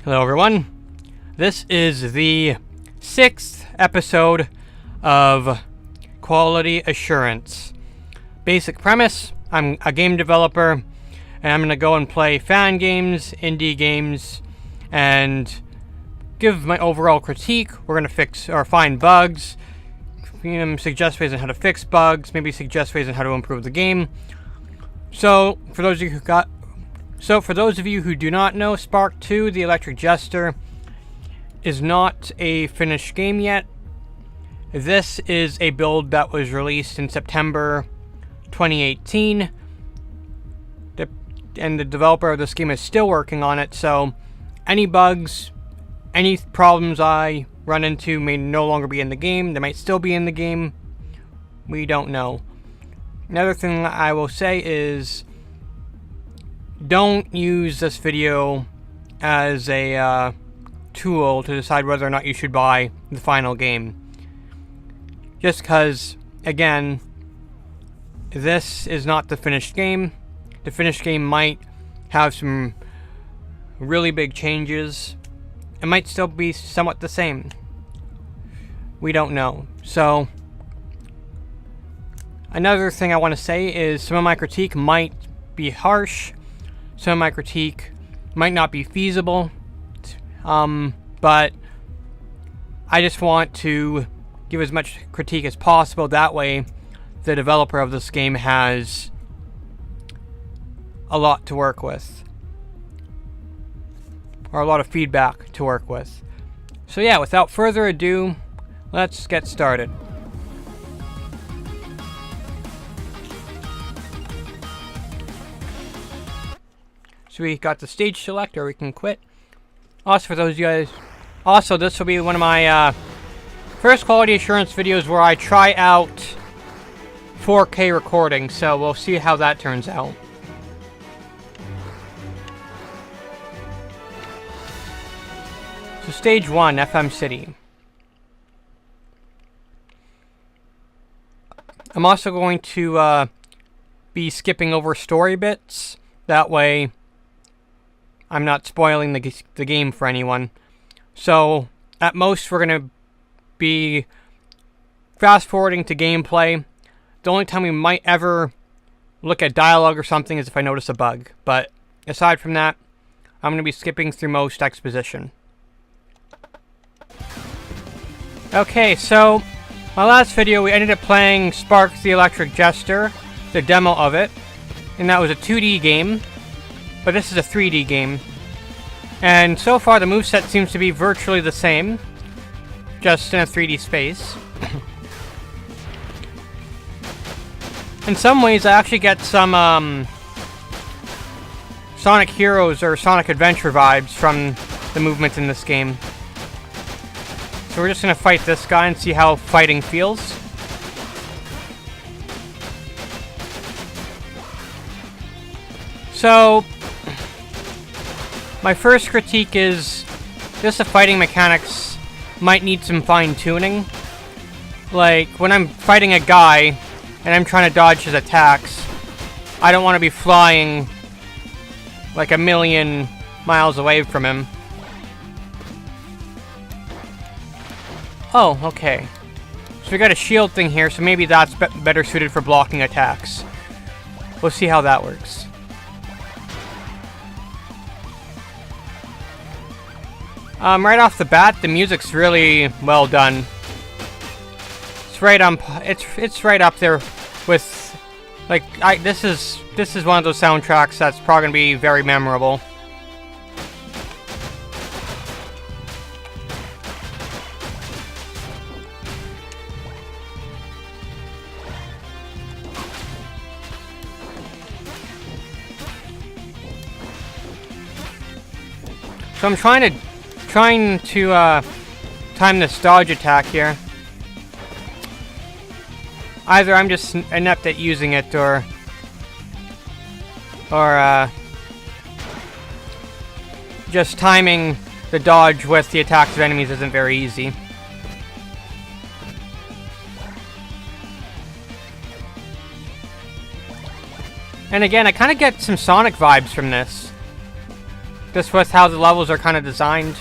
Hello everyone, this is the 6th episode of Quality Assurance. Basic premise, I'm a game developer and I'm going to go and play fan games, indie games, and give my overall critique. We're going to fix or find bugs, suggest ways on how to fix bugs, maybe suggest ways on how to improve the game. So for those of you who do not know, Spark The Electric Jester is not a finished game yet. This is a build that was released in September 2018. And the developer of this game is still working on it, so any bugs, any problems I run into may no longer be in the game. They might still be in the game. We don't know. Another thing I will say is, don't use this video as a tool to decide whether or not you should buy the final game. Just because, again, this is not the finished game. The finished game might have some really big changes. It might still be somewhat the same. We don't know. So, another thing I want to say is some of my critique might be harsh. Some of my critique might not be feasible, but I just want to give as much critique as possible. That way, the developer of this game has a lot to work with, or a lot of feedback to work with. So yeah, without further ado, let's get started. So we got the stage select, or we can quit. Also, for those of you guys, this will be one of my first quality assurance videos where I try out 4K recording, so we'll see how that turns out. So stage 1, FM City. I'm also going to be skipping over story bits. That way I'm not spoiling the game for anyone. So, at most, we're going to be fast-forwarding to gameplay. The only time we might ever look at dialogue or something is if I notice a bug. But, aside from that, I'm going to be skipping through most exposition. Okay, so, my last video, we ended up playing Spark The Electric Jester, the demo of it. And that was a 2D game. But this is a 3D game. And so far the moveset seems to be virtually the same, just in a 3D space. In some ways I actually get some Sonic Heroes or Sonic Adventure vibes from the movement in this game. So we're just going to fight this guy and see how fighting feels. So, my first critique is just the fighting mechanics might need some fine-tuning. Like, when I'm fighting a guy and I'm trying to dodge his attacks, I don't want to be flying like a million miles away from him. Oh, okay. So we got a shield thing here, so maybe that's better suited for blocking attacks. We'll see how that works. Right off the bat, the music's really well done. It's right up there with, like, this is one of those soundtracks that's probably gonna be very memorable. So I'm trying to time this dodge attack here. Either I'm just inept at using it, or just timing the dodge with the attacks of enemies isn't very easy. And again, I kind of get some Sonic vibes from this. Just with how the levels are kind of designed.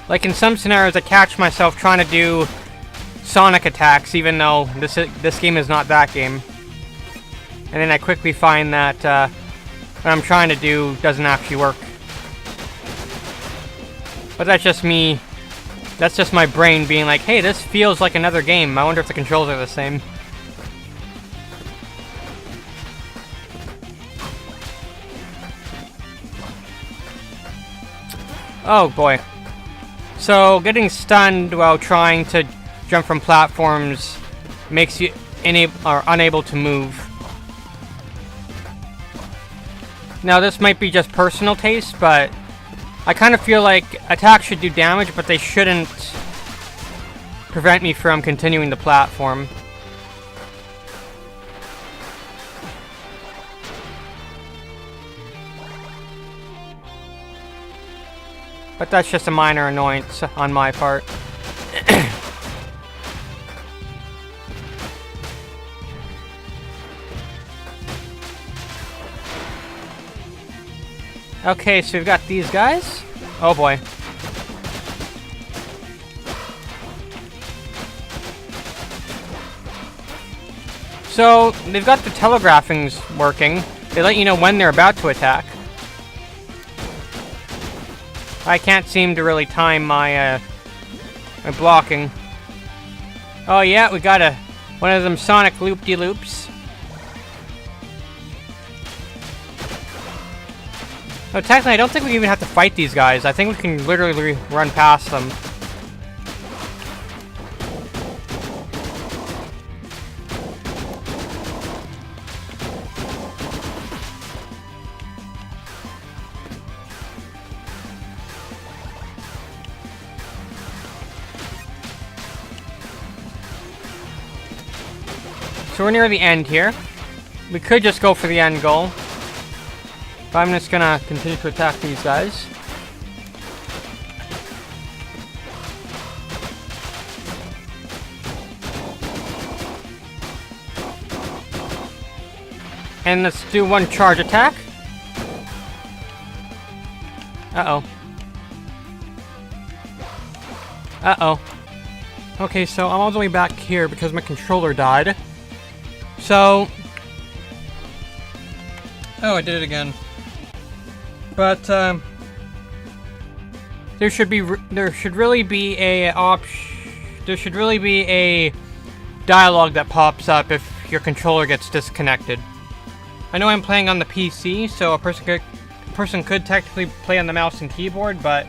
Like in some scenarios, I catch myself trying to do Sonic attacks, even though this game is not that game. And then I quickly find that what I'm trying to do doesn't actually work. But that's just me. That's just my brain being like, hey, this feels like another game. I wonder if the controls are the same. Oh boy. So getting stunned while trying to jump from platforms makes you unable to move. Now this might be just personal taste, but I kind of feel like attacks should do damage, but they shouldn't prevent me from continuing the platform. But that's just a minor annoyance on my part. Okay, so we've got these guys. Oh boy. So, they've got the telegraphings working. They let you know when they're about to attack. I can't seem to really time my my blocking. Oh yeah, we got one of them Sonic loop-de-loops. No, technically, I don't think we even have to fight these guys. I think we can literally run past them. So we're near the end here. We could just go for the end goal. But I'm just gonna continue to attack these guys. And let's do one charge attack. Uh-oh. Uh-oh. Okay, so I'm all the way back here because my controller died. So... Oh, I did it again. But, there should really be a dialogue that pops up if your controller gets disconnected. I know I'm playing on the PC, so a person could technically play on the mouse and keyboard, but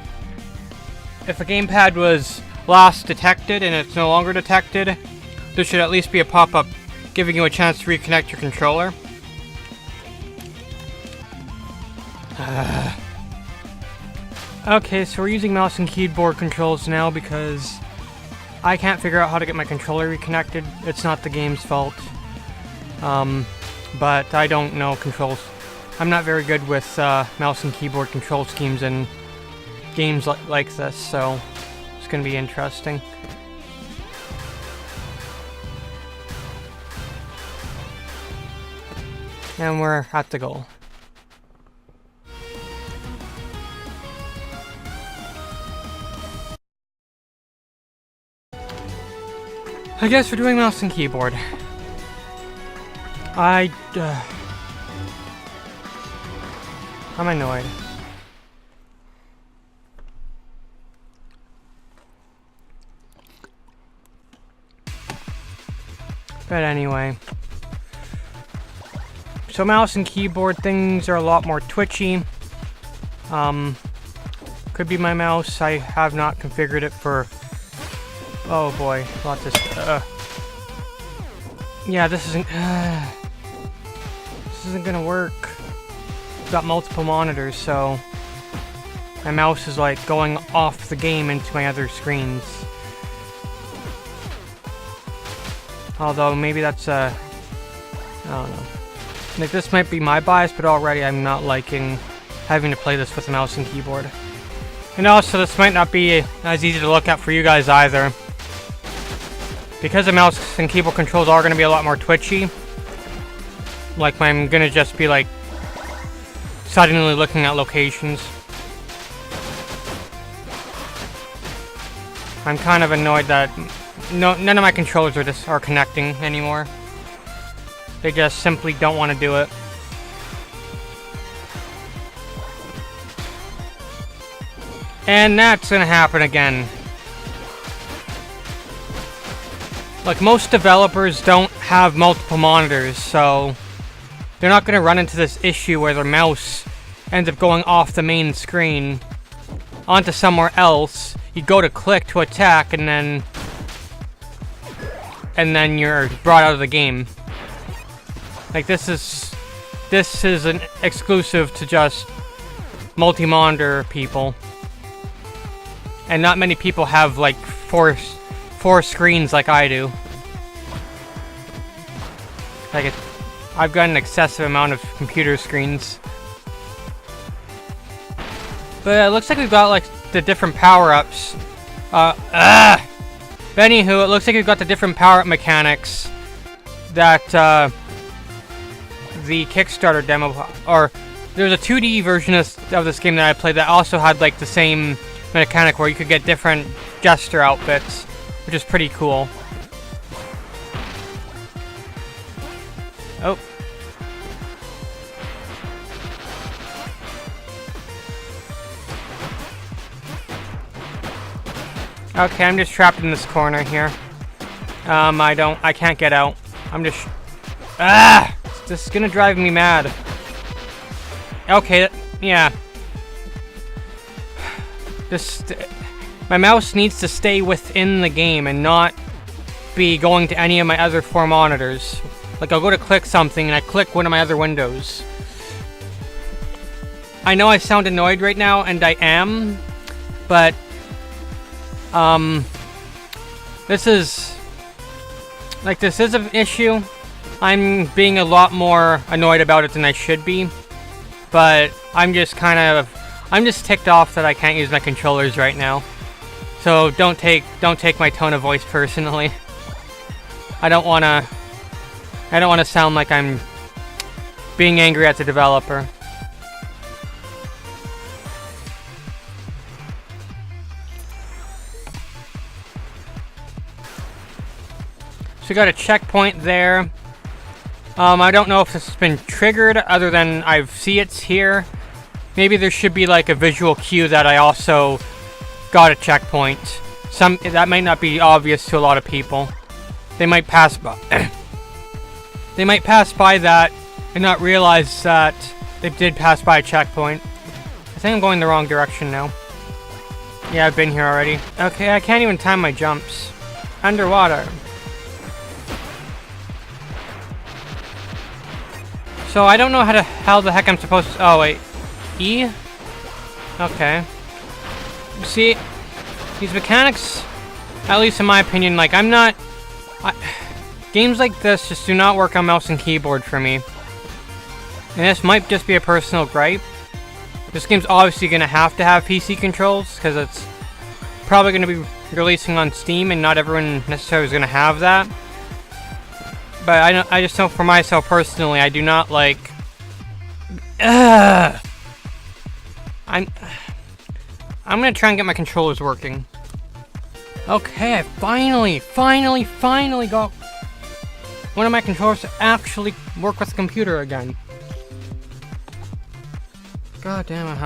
if a gamepad was last detected and it's no longer detected, there should at least be a pop-up giving you a chance to reconnect your controller. Okay, so we're using mouse and keyboard controls now because I can't figure out how to get my controller reconnected. It's not the game's fault. But I don't know controls. I'm not very good with mouse and keyboard control schemes in games like this, so it's going to be interesting. And we're at the goal. I guess we're doing mouse and keyboard. I'm annoyed. But anyway. So mouse and keyboard things are a lot more twitchy. Could be my mouse. I have not configured it for... Oh boy, lots of... Yeah, this isn't gonna work. I've got multiple monitors, so my mouse is like going off the game into my other screens. Although maybe that's I don't know. Like this might be my bias, but already I'm not liking having to play this with a mouse and keyboard. And also, this might not be as easy to look at for you guys either. Because the mouse and keyboard controls are going to be a lot more twitchy. Like, I'm going to just be, like, suddenly looking at locations. I'm kind of annoyed that none of my controllers are connecting anymore. They just simply don't want to do it. And that's gonna happen again. Like, most developers don't have multiple monitors, so they're not gonna run into this issue where their mouse ends up going off the main screen onto somewhere else. You go to click to attack, and then you're brought out of the game. Like, this is an exclusive to just multi-monitor people. And not many people have, like, four screens like I do. Like, I've got an excessive amount of computer screens. But it looks like we've got, like, the different power-ups. But anywho, it looks like we've got the different power-up mechanics that, the Kickstarter demo, or there's a 2D version of this game that I played that also had, like, the same mechanic where you could get different Jester outfits, which is pretty cool. Oh. Okay, I'm just trapped in this corner here. I can't get out. I'm just... This is gonna drive me mad. Okay, yeah. My mouse needs to stay within the game and not be going to any of my other 4 monitors. Like, I'll go to click something and I click one of my other windows. I know I sound annoyed right now, and I am, but this is an issue. I'm being a lot more annoyed about it than I should be, but I'm just ticked off that I can't use my controllers right now. So don't take my tone of voice personally. I don't wanna sound like I'm being angry at the developer. So we got a checkpoint there. I don't know if this has been triggered other than I see it's here. Maybe there should be like a visual cue that I also got a checkpoint. That might not be obvious to a lot of people. They might pass by they might pass by that and not realize that they did pass by a checkpoint. I think I'm going the wrong direction now. Yeah, I've been here already. Okay, I can't even time my jumps. Underwater. So I don't know how the heck I'm supposed to... Oh, wait. E? Okay. See, these mechanics, at least in my opinion, like, games like this just do not work on mouse and keyboard for me. And this might just be a personal gripe. This game's obviously going to have PC controls, because it's probably going to be releasing on Steam, and not everyone necessarily is going to have that. But I just know for myself personally, I do not like... I'm gonna try and get my controllers working. Okay, I finally got one of my controllers to actually work with the computer again. God damn it,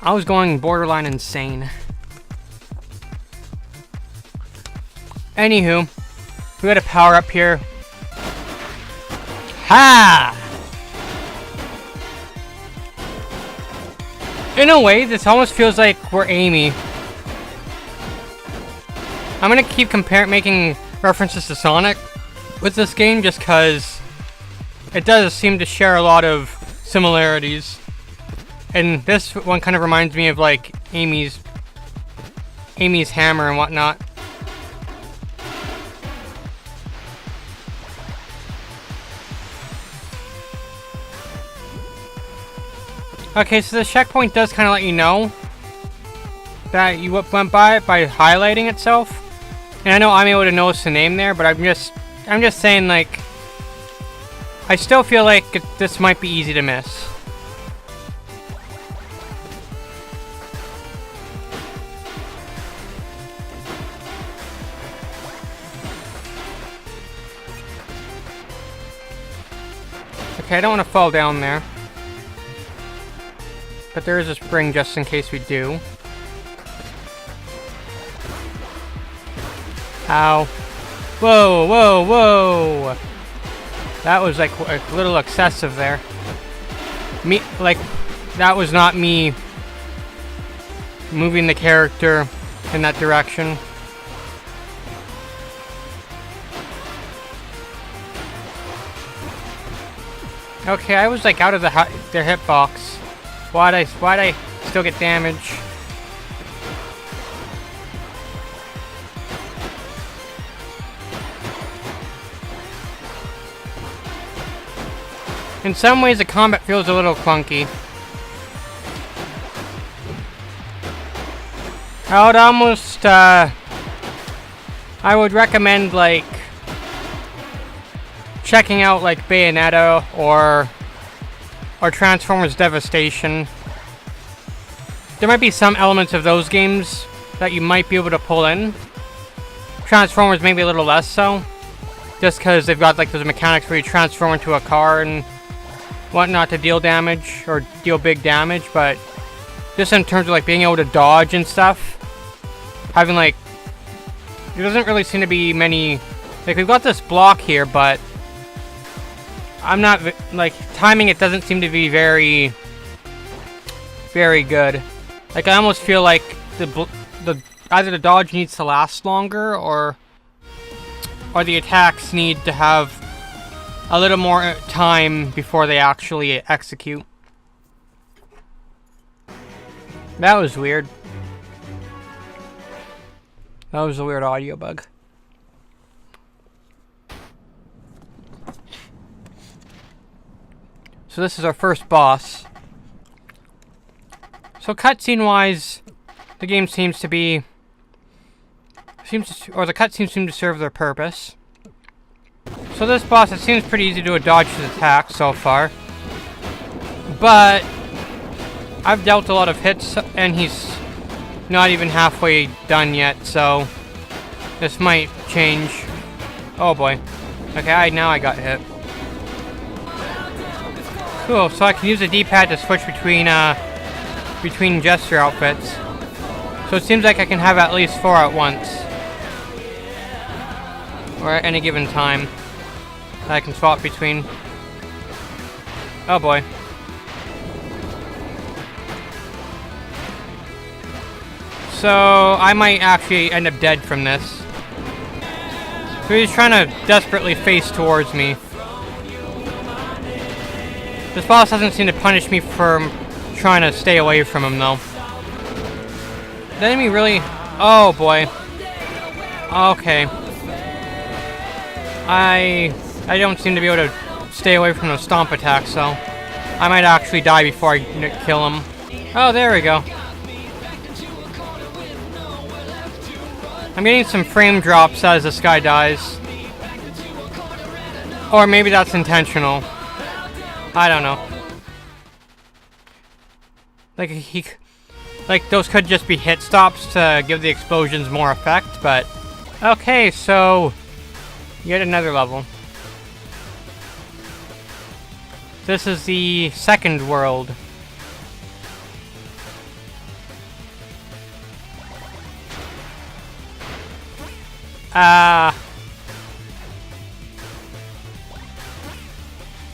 I was going borderline insane. Anywho, we got a power up here. Ha! In a way, this almost feels like we're Amy. I'm gonna keep making references to Sonic with this game just because it does seem to share a lot of similarities. And this one kind of reminds me of like Amy's hammer and whatnot. Okay, so the checkpoint does kind of let you know that you went by highlighting itself. And I know I'm able to notice the name there, but I'm just saying, like, I still feel like this might be easy to miss. Okay, I don't want to fall down there. But there is a spring just in case we do. Ow. Whoa, whoa, whoa! That was like a little excessive there. That was not me moving the character in that direction. Okay, I was like out of their hitbox. Why'd I still get damage? In some ways, the combat feels a little clunky. I would recommend, like, checking out, like, Bayonetta or Transformers Devastation. There might be some elements of those games that you might be able to pull in. Transformers maybe a little less so. Just because they've got, like, those mechanics where you transform into a car and whatnot to deal damage, or deal big damage, but just in terms of, like, being able to dodge and stuff, having, like, there doesn't really seem to be many, like, we've got this block here, but I'm not, like, timing it doesn't seem to be very good. Like, I almost feel like either the dodge needs to last longer, or the attacks need to have a little more time before they actually execute. That was weird. That was a weird audio bug. So this is our first boss. So cutscene wise, the game seems to be... or the cutscenes seem to serve their purpose. So this boss, it seems pretty easy to dodge his attack so far. But I've dealt a lot of hits and he's not even halfway done yet, so this might change. Oh boy. Okay, now I got hit. Cool, so I can use the D-pad to switch between Jester outfits. So it seems like I can have at least 4 at once. Or at any given time. That I can swap between. Oh boy. So I might actually end up dead from this. So he's trying to desperately face towards me. This boss doesn't seem to punish me for trying to stay away from him, though. The enemy really... Oh, boy. Okay. I don't seem to be able to stay away from those stomp attacks, so I might actually die before I kill him. Oh, there we go. I'm getting some frame drops as this guy dies. Or maybe that's intentional. I don't know. Like those could just be hit stops to give the explosions more effect, but okay, so yet another level. This is the second world.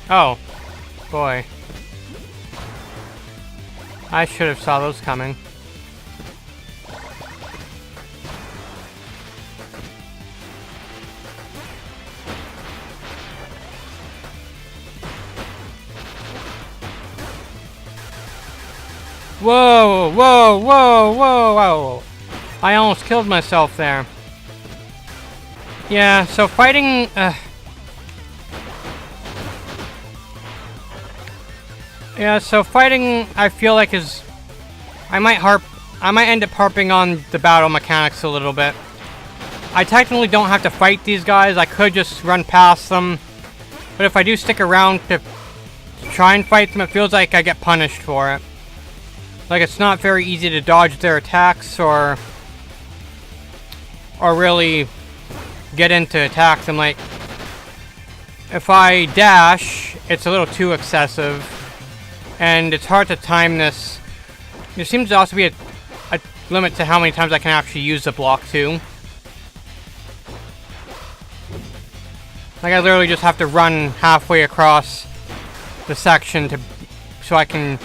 Oh. Boy. I should have saw those coming. Whoa, whoa, whoa, whoa, whoa. I almost killed myself there. Yeah, so fighting... Yeah, so fighting, I feel like is... I might harp I might end up harping on the battle mechanics a little bit. I technically don't have to fight these guys. I could just run past them. But if I do stick around to try and fight them, it feels like I get punished for it. Like, it's not very easy to dodge their attacks or really get into attack them. Like, if I dash, it's a little too excessive, and it's hard to time this. There seems to also be a limit to how many times I can actually use the block too. Like, I literally just have to run halfway across the section so I can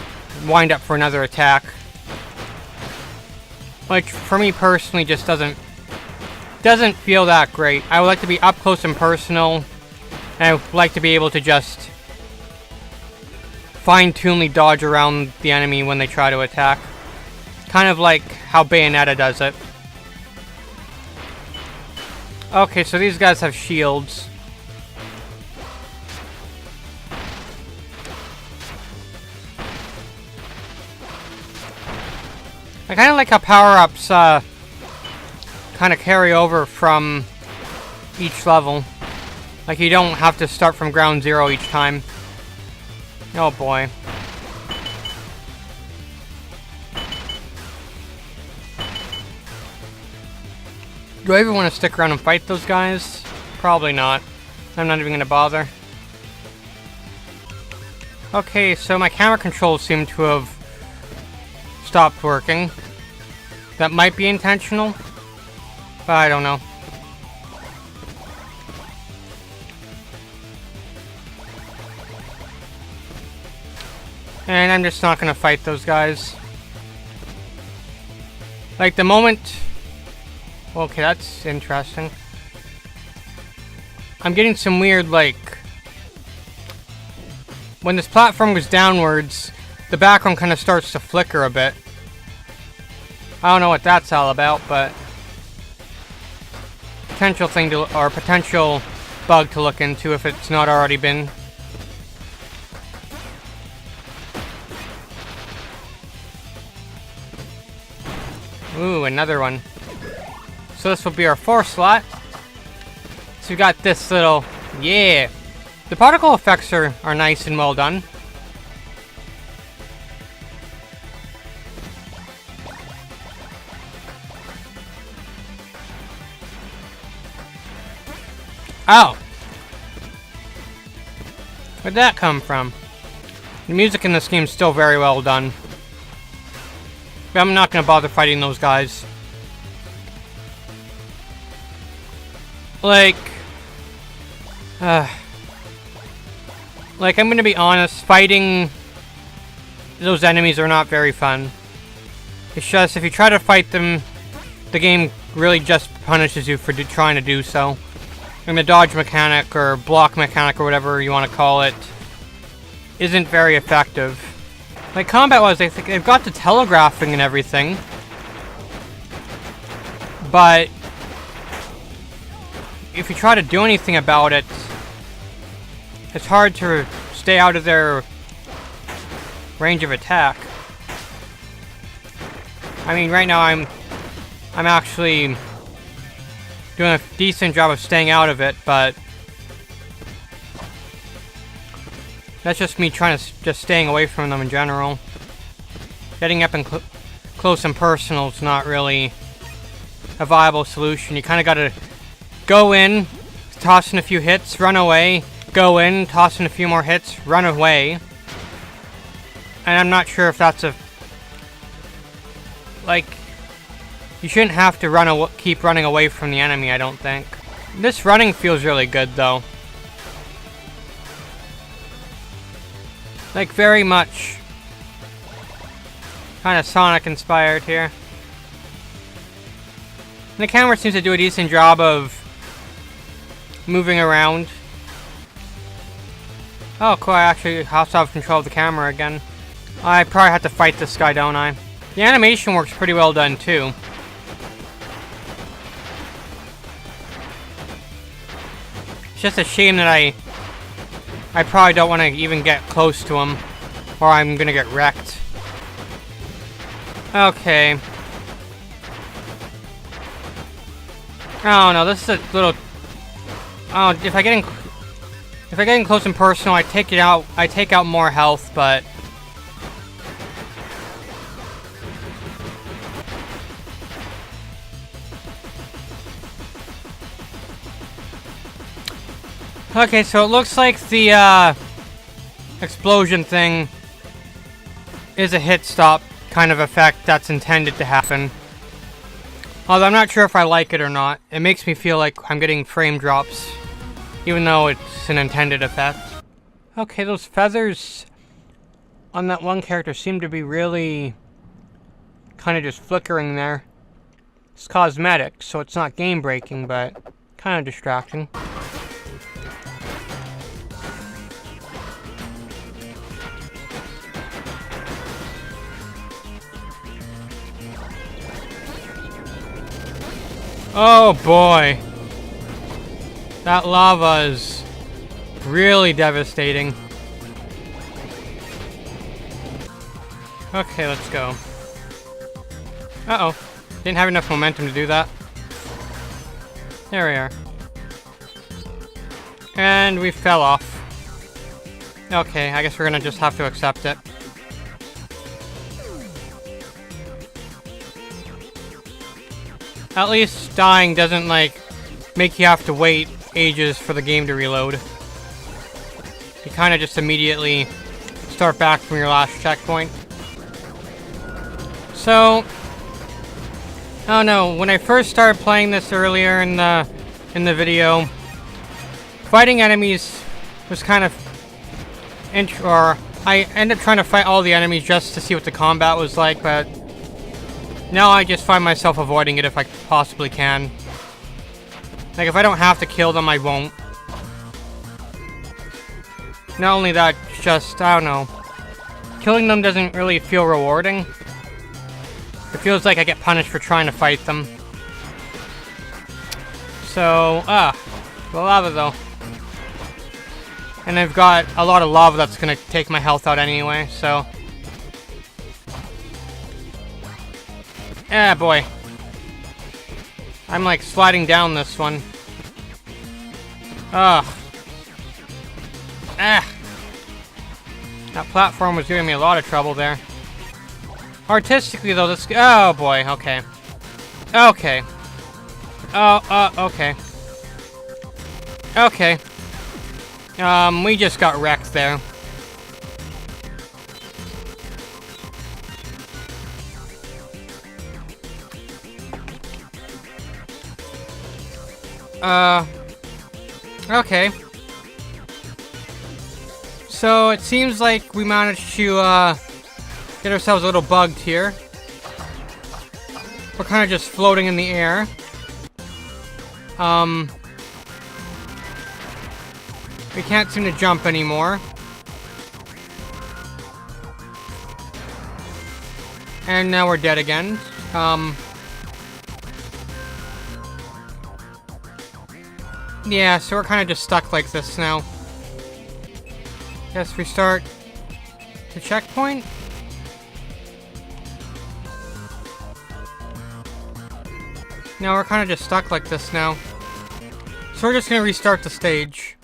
wind up for another attack. Which, for me personally, just doesn't feel that great. I would like to be up close and personal, and I would like to be able to just fine-tunely dodge around the enemy when they try to attack. Kind of like how Bayonetta does it. Okay, so these guys have shields. I kind of like how power-ups kind of carry over from each level. Like, you don't have to start from ground zero each time. Oh boy. Do I even want to stick around and fight those guys? Probably not. I'm not even going to bother. Okay, so my camera controls seem to have stopped working. That might be intentional, but I don't know. And I'm just not gonna fight those guys. Like, the moment... Okay, that's interesting. I'm getting some weird, like... When this platform goes downwards, the background kind of starts to flicker a bit. I don't know what that's all about, but... Potential thing to... Or potential bug to look into if it's not already been. Ooh, another one. So this will be our 4th slot. So we got this little... Yeah! The particle effects are nice and well done. Oh! Where'd that come from? The music in this game is still very well done. But I'm not gonna bother fighting those guys. Like, I'm gonna be honest, fighting those enemies are not very fun. It's just, if you try to fight them, the game really just punishes you for trying to do so. And the dodge mechanic, or block mechanic, or whatever you want to call it, isn't very effective. Like, combat-wise, they've got the telegraphing and everything. But if you try to do anything about it, it's hard to stay out of their range of attack. I mean, right now I'm actually doing a decent job of staying out of it, but that's just me trying to just staying away from them in general. Getting up and close and personal is not really a viable solution. You kind of got to go in, toss in a few hits, run away, go in, toss in a few more hits, run away. And I'm not sure if that's a... Like, you shouldn't have to keep running away from the enemy, I don't think. This running feels really good, though. Like, very much kind of Sonic-inspired here. And the camera seems to do a decent job of moving around. Oh, cool, I actually also have control of the camera again. I probably have to fight this guy, don't I? The animation works pretty well done, too. It's just a shame that I probably don't want to even get close to him, or I'm gonna get wrecked. Okay, Oh no, this is a little... Oh, if I get in close and personal, I take out more health, but... Okay, so it looks like the, explosion thing is a hit stop kind of effect that's intended to happen. Although I'm not sure if I like it or not. It makes me feel like I'm getting frame drops, even though it's an intended effect. Okay, those feathers on that one character seem to be really kind of just flickering there. It's cosmetic, so it's not game-breaking, but kind of distracting. Oh boy, that lava is really devastating. Okay, let's go. Uh-oh, didn't have enough momentum to do that. There we are. And we fell off. Okay, I guess we're gonna just have to accept it. At least dying doesn't, like, make you have to wait ages for the game to reload. You kind of just immediately start back from your last checkpoint. So, I don't know, when I first started playing this earlier in the video, fighting enemies was kind of I ended up trying to fight all the enemies just to see what the combat was like, but now I just find myself avoiding it if I possibly can. Like, if I don't have to kill them, I won't. Not only that, just, I don't know. Killing them doesn't really feel rewarding. It feels like I get punished for trying to fight them. So, the lava though. And I've got a lot of lava that's gonna take my health out anyway, so... Ah, boy. I'm like sliding down this one. Ugh. Ah. That platform was giving me a lot of trouble there. Artistically though, this... Oh boy, okay. Okay. Okay. Okay. We just got wrecked there. Okay. So, it seems like we managed to, get ourselves a little bugged here. We're kind of just floating in the air. We can't seem to jump anymore. And now we're dead again. Yeah, so we're kind of just stuck like this now. Guess restart to checkpoint. Now we're kind of just stuck like this now. So we're just going to restart the stage.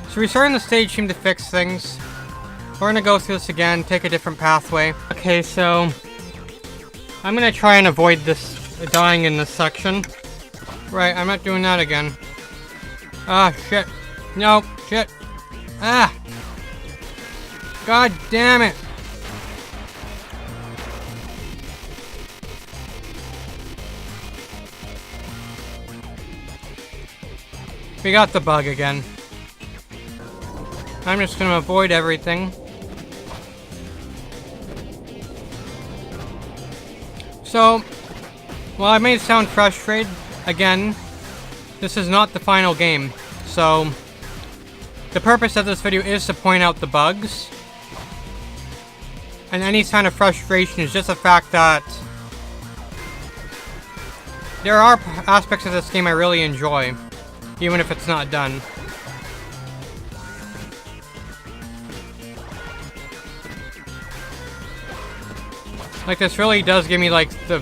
So restarting the stage seemed to fix things. We're going to go through this again, take a different pathway. Okay, so I'm going to try and avoid this dying in this section. Right, I'm not doing that again. Ah, shit. No, shit. Ah! God damn it! We got the bug again. I'm just gonna avoid everything. So, while I may sound frustrated, again, this is not the final game. So, the purpose of this video is to point out the bugs. And any sign of frustration is just the fact that there are aspects of this game I really enjoy, even if it's not done. Like, this really does give me, like, the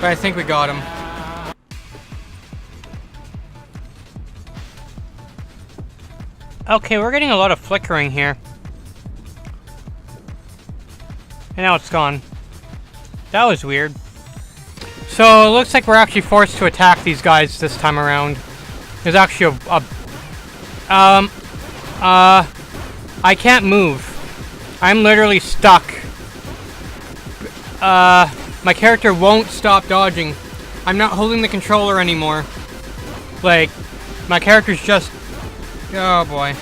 But I think we got him. Okay, we're getting a lot of flickering here. And now it's gone. That was weird. So, it looks like we're actually forced to attack these guys this time around. There's actually I can't move. I'm literally stuck. My character won't stop dodging. I'm not holding the controller anymore. Like, my character's just... Oh boy. I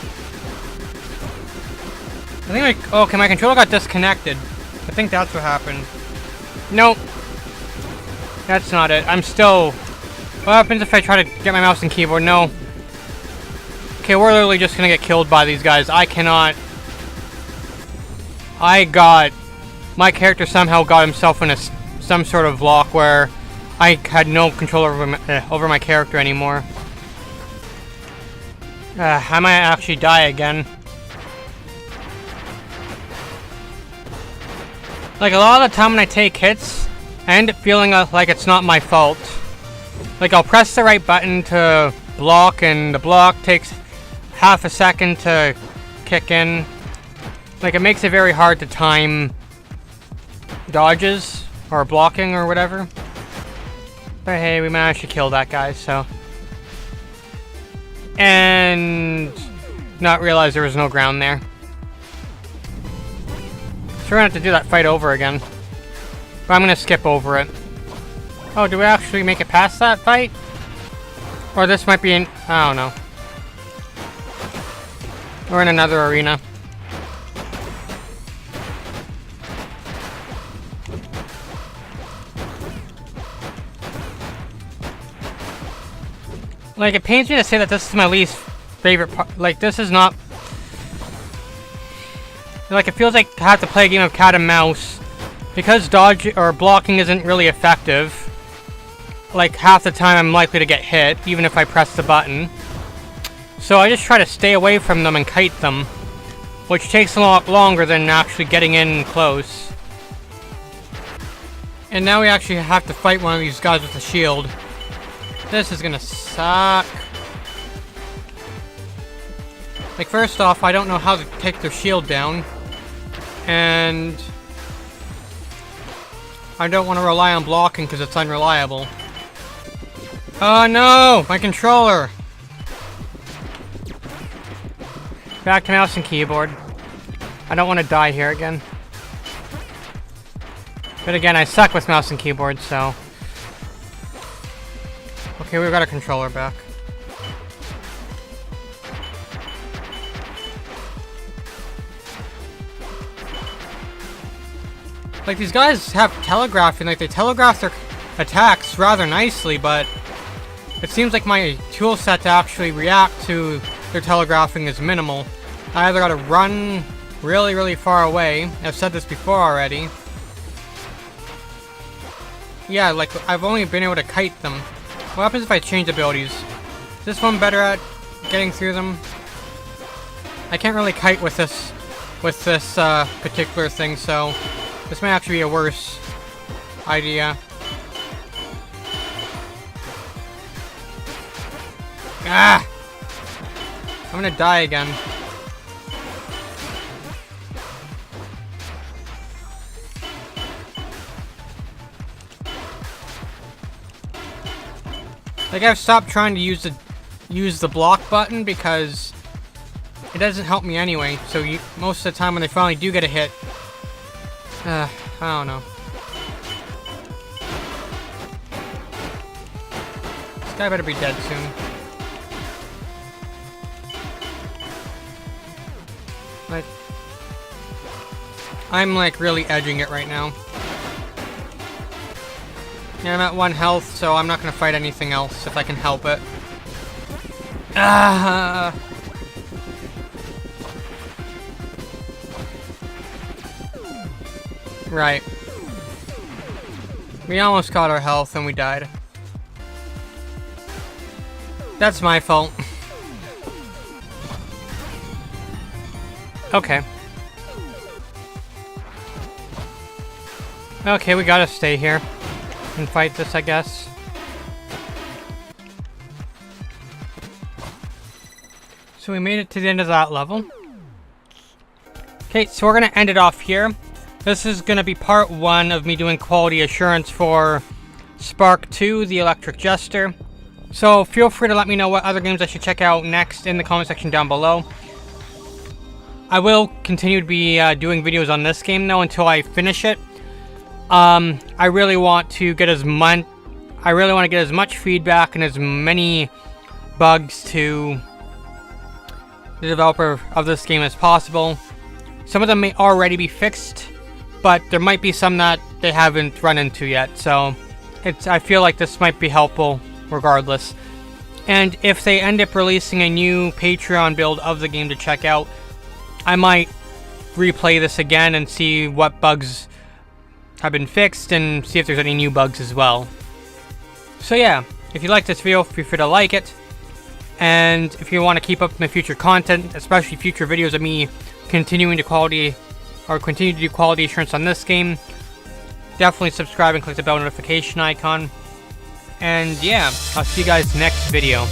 think okay, my controller got disconnected. I think that's what happened. Nope. That's not it. I'm still... What happens if I try to get my mouse and keyboard? No. Okay, we're literally just gonna get killed by these guys. I cannot... My character somehow got himself in some sort of lock where I had no control over my character anymore. I might actually die again. Like, a lot of the time when I take hits, I end up feeling like it's not my fault. Like, I'll press the right button to block, and the block takes half a second to kick in. Like, it makes it very hard to time dodges, or blocking, or whatever. But hey, we managed to kill that guy, so... And... not realize there was no ground there. So we're gonna have to do that fight over again. But I'm gonna skip over it. Oh, do we actually make it past that fight? Or this might be in... I don't know. We're in another arena. Like, it pains me to say that this is my least favorite part. Like, this is not... Like, it feels like I have to play a game of cat and mouse. Because dodge or blocking isn't really effective. Like, half the time I'm likely to get hit, even if I press the button. So I just try to stay away from them and kite them. Which takes a lot longer than actually getting in close. And now we actually have to fight one of these guys with a shield. This is gonna suck. Like, first off, I don't know how to take their shield down. And... I don't want to rely on blocking because it's unreliable. Oh no! My controller! Back to mouse and keyboard. I don't want to die here again. But again, I suck with mouse and keyboard, so... Okay, we've got a controller back. Like, these guys have telegraphing, like, they telegraph their attacks rather nicely, but it seems like my tool set to actually react to their telegraphing is minimal. I either gotta run really, really far away. I've said this before already. Yeah, like, I've only been able to kite them. What happens if I change abilities? Is this one better at getting through them? I can't really kite with this particular thing, so this may actually be a worse idea. Ah! I'm gonna die again. Like, I've stopped trying to use the block button because it doesn't help me anyway. So most of the time when they finally do get a hit, I don't know. This guy better be dead soon. Like, I'm like really edging it right now. Yeah, I'm at 1 health, so I'm not gonna fight anything else if I can help it. Ah! Right. We almost got our health and we died. That's my fault. Okay. Okay, we gotta stay here. and fight this, I guess. So we made it to the end of that level. Okay, so we're going to end it off here. This is going to be part 1 of me doing quality assurance for Spark 2, The Electric Jester. So feel free to let me know what other games I should check out next in the comment section down below. I will continue to be doing videos on this game though until I finish it. I really want to get as much feedback and as many bugs to the developer of this game as possible. Some of them may already be fixed, but there might be some that they haven't run into yet. So I feel like this might be helpful regardless. And if they end up releasing a new Patreon build of the game to check out, I might replay this again and see what bugs have been fixed and see if there's any new bugs as well. So yeah, if you like this video, feel free to like it. And if you want to keep up with my future content, especially future videos of me continuing to continue to do quality assurance on this game, definitely subscribe and click the bell notification icon. And yeah, I'll see you guys next video.